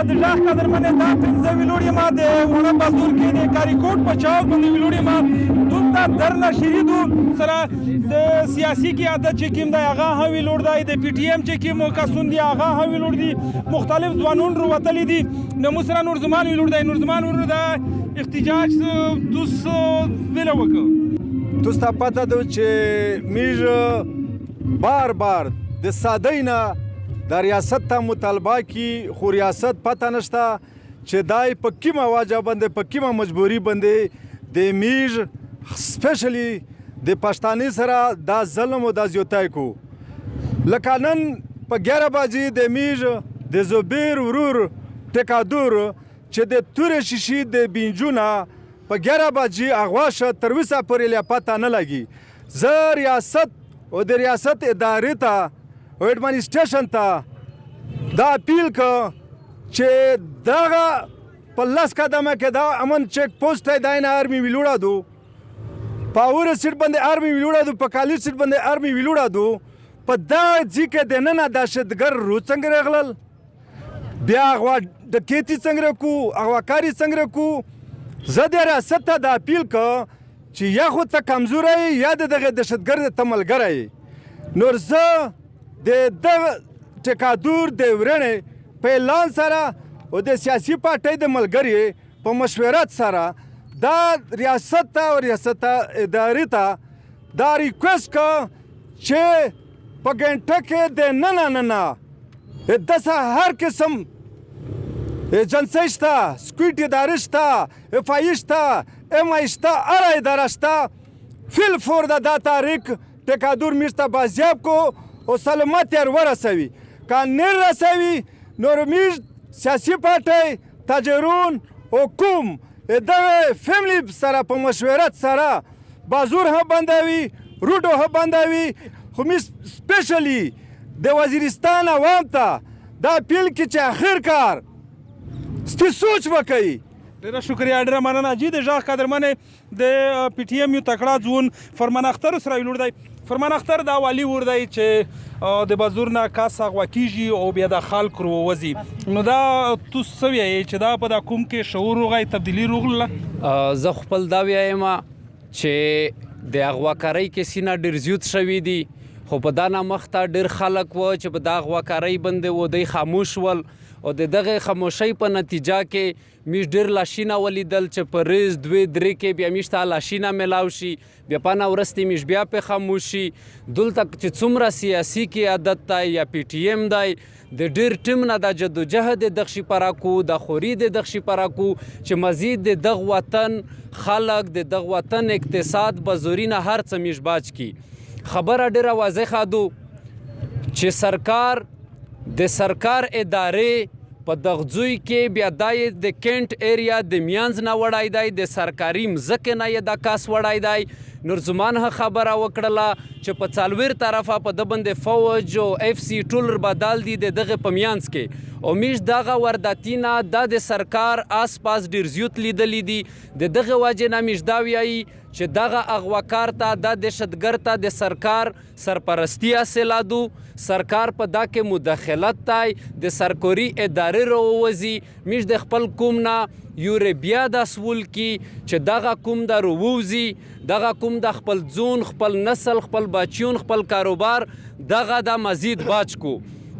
د ډاغ قدرمنې دا پنځه ویلوړ یم د وړه بازور کې د کاریکوټ په چوک باندې ویلوړ یم دلته درنه شهیدو سره د سیاسي قیادت چې کوم دی هغه هم ویلوړ دی د پی ټي ایم چې کوم کسون دي هغه هم ویلوړ دي مختلف ځوانون راوتلي دي نو موږ سره نورزمان ویلوړ دی نورزمان ورور د احتجاج توس ویله وکړو توس ته پته ده چې موږ بار بار د سادۍ نه د ریاست ته مطالبه کی خو ریاست پته نشته چې دای په کومه وجه باندې په کومه مجبوري باندې د موږ سپیشلی د پښتانه سره دا ظلم او دا زیاتای کو لکه نن په 11 بجې د موږ د زبیر ورور ټکادور چې د تورې شیشې د بینجونه په 11 بجې اغوا شو تر اوسه پورې لا پته نه لګي زه ریاست او د ریاست ادارې ته او ایڈمنسټریشن ته دا اپیل که چې دغه په لس قدمه کې دا امن چیک پوسټ دی دا نه آرمي ویلوړه دو په اوره سیټ باندې آرمي ویلوړه دو په کالج سیټ باندې آرمي ویلوړه دو په دا ځای کې دننه دهشتګر رو څنګه راغلل بیا اغوا ډکیتي څنګه کو اغواکاري څنګه کو زه د ریاست ته دا اپیل که چې یا خو ته کمزوری یا دغه دهشتګرد ته ملګری نور زه د دغه ټکادور د ورنې په اعلان سره او د سیاسي پارټۍ د ملګري په مشورت سره دا ریاست ته او ریاست ادارې ته دا ریکویسټ که چې په ګنټه کې د نه داسې هر قسم ایجنسۍ شته سکیورټي ادارې شته اف آی شته ام آی شته هره اداره شته فیل فور د دا تاریخ ټکادور موږ ته بازیاب کو او سلامت یې ورسوي که نه رسوي نور موږ سیاسي پارټۍ تاجرون حکوم دغه فیملی سره په مشورت سره بازور هم بندوي روډو هم بندوي خو موږ سپیشلی د وزیرستان عوام ته دا اپیل کې چې آخر کار ستی سوچ وکړي ډیره شکریه ډیره مننه جی د ژغ قدرمنې د پی ټي ایم یو تکړه ځوان فرمان اختر سره ویلوړ دی فرمان اختر دا والی ور دی چې د بازور نه کاس اغوا کیږي او بیا د خلک وروځي نو دا تو سوي چې دا په کوم کې شعور وغای تبدیلی روغله زه خپل دا وایم چې د اغواکارۍ کې سینه ډیر زیات شوی دی خو په دا نه مخته ډیر خلک و چې په دا اغواکارۍ باندې و دی خاموش ول او د دغه خاموشۍ په نتیجه کې موږ ډېر لاشینه ولیدل چې په ریز 2 3 کې بیا موږ ته لاشینه میلاو شي بیا په نه ورستې موږ بیا په خاموش شي دلته چې څومره سیاسي قیادت دی یا پی ټي ایم دی د ډېر ټیم نه د جدوجهد د دغشي پراکو د خوري د دغشي پراکو چې مزید د دغه وطن خلک د دغه وطن اقتصاد بزورینه هر څه موږ باج کی خبره ډېره واضحه ده چې د سرکار ادارې په دغه ځای کې بیا دای د کینټ ایریا د میانز نه وړای دی د سرکاري مځکې نه یې دا کاس وړای دی نورزمان خبره وکړله چې په څلور طرفه په د باندې فوج او اف سی ټولر بدل دي دغه په میانز کې او میش دغه ورداتینا د سرکار آس پاس ډیر زیات لیدلې دي دغه وجه نه میش دا ویایي چې دغه اغواکار ته د دهشتګرد ته د سرکار سرپرستی حاصلادو سرکار په دا کې مداخلت تای د سرکوري ادارې رووزي میش د خپل کوم نه یوربیا د سول کی چې دغه کوم د رووزي دغه کوم د خپل ځون خپل نسل خپل بچیون خپل کاروبار دغه د مزید باج کو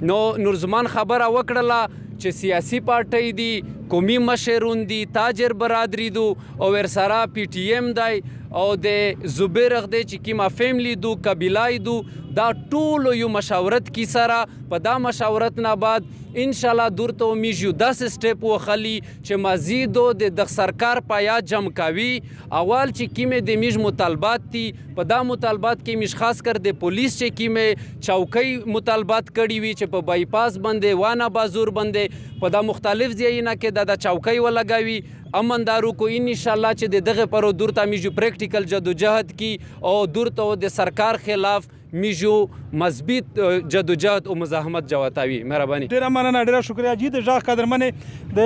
نو نورزمان خبره وکړله چې سیاسي پارټۍ دي قومي مشرون دي تاجر برادری دو او ورسره پی ټي ایم دی او د زبیر غدې چې کیما فیملی دو قبیلای دو دا ټول یو مشاورت کی سره په دا مشاورت نه بعد ان شاء الله دورته میجو داس سټپ وخلی چې مزید د سرکار پایا جمع کوي اول چې کیمه د میج مطالبات دي په دا مطالبات کې میش خاص کر د پولیس چې کیمه چوکۍ مطالبات کړي وي چې په بایپاس باندې وانه بازور باندې په دا مختلف ځایونه کې د چوکۍ ولګوي امندارو کو ان شاء الله چې دغه پرو دورته میجو پریکټیکل جدوجہد کی او دورته د سرکار خلاف میجو مثبت جدوجهد او مزاحمت جواتاوي. مهرباني. ډیره مننه، ډیره شکریہ جی. د ژغ قدرمنې د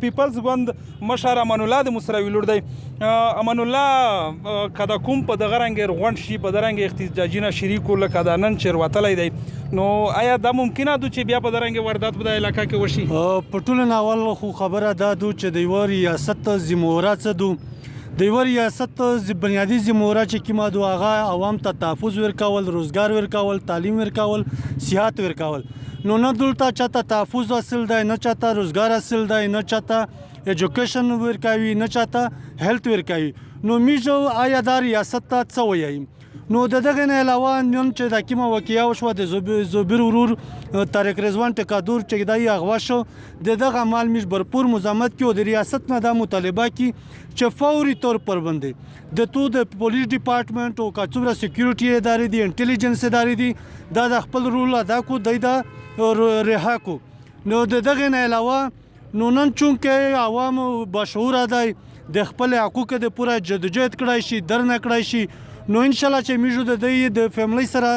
پیپلز ګوند مشر امان الله د مسروي لور دی. امان الله که د کوم په دغه رنګ غونډ شي په دغه رنګ احتجاجي نه شریکو لکه د نن چې وتلی دی، نو آیا دا ممکنه ده چې بیا په دغه رنګ واردات په دغه علاقه کې وشي؟ په ټولو نه اول خو خبره دا ده چې د یوه ریاست ذمهواره څه دو، د یوه ریاست بنیادي ذمهواره چې کومه دو هغه عوام ته تحفظ ورکول، روزګار ورکول، تعلیم ورکول، صحت ورکول. نو نه دلته چاته تحفظ حاصل دی، نه چاته روزګار حاصل دی، نه چاته ایجوکیشن ورکوي، نه چاته هیلت ورکوي. نو میږو آیا دا ریاست ته څه وایي؟ نو د دغه نه علاوه نن چې دا کومه واقعه وشوه د زوبیر ورور طارق رضوان ټکادور چې دا یې اغوا شو، د دغه عمل موږ بھرپور مزاحمت کوو. د ریاست نه دا مطالبه کی چې فوري طور پر باندې د تو د پولیس ډپارټمنټ او کڅوړه سکیورټي ادارې دي، انټيليجنس ادارې دي، دا د خپل رول ادا کو، دا رها کو. نو د دغه نه علاوه نو نن چونکه عوام بشعور دی د خپل حقوق د پوره جدوجہد کړای شي، درنه کړای شي، نو ان شاء الله چې میږو د دې د فیملی سره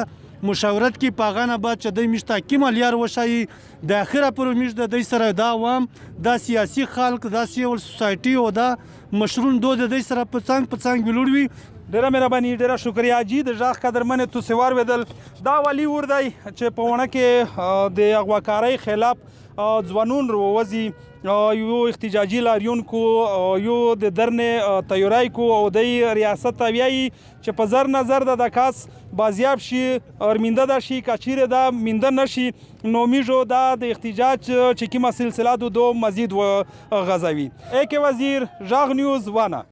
مشاورت کی پاغانه بعد چې د مشتا کی مالیار وشي د اخره پر میږ د دې سره دا عوام، دا سیاسي خلک، دا سیول سوسایټي او دا مشرون دو د دې سره پڅنګ ویلوړوي. ډیره مهرباني، ډیره شکریہ جی. د ژغ قدرمنې تو سوار ودل دا والی ور دی چې په ونه کې د اغواکارۍ خلاف ځوانون رووزي، یو احتجاجي لاریون کو، یو د درنې تیاری کو او د ریاست ته ویایي چې په زر نظر د کاس بازیاب شي، ارمینده ده شي، کچیره دا مینده نشي، نو میږو دا د احتجاج چې کومه سلسله دو مزید و غځوي. ایک وزیر، ژغ نیوز، وانه.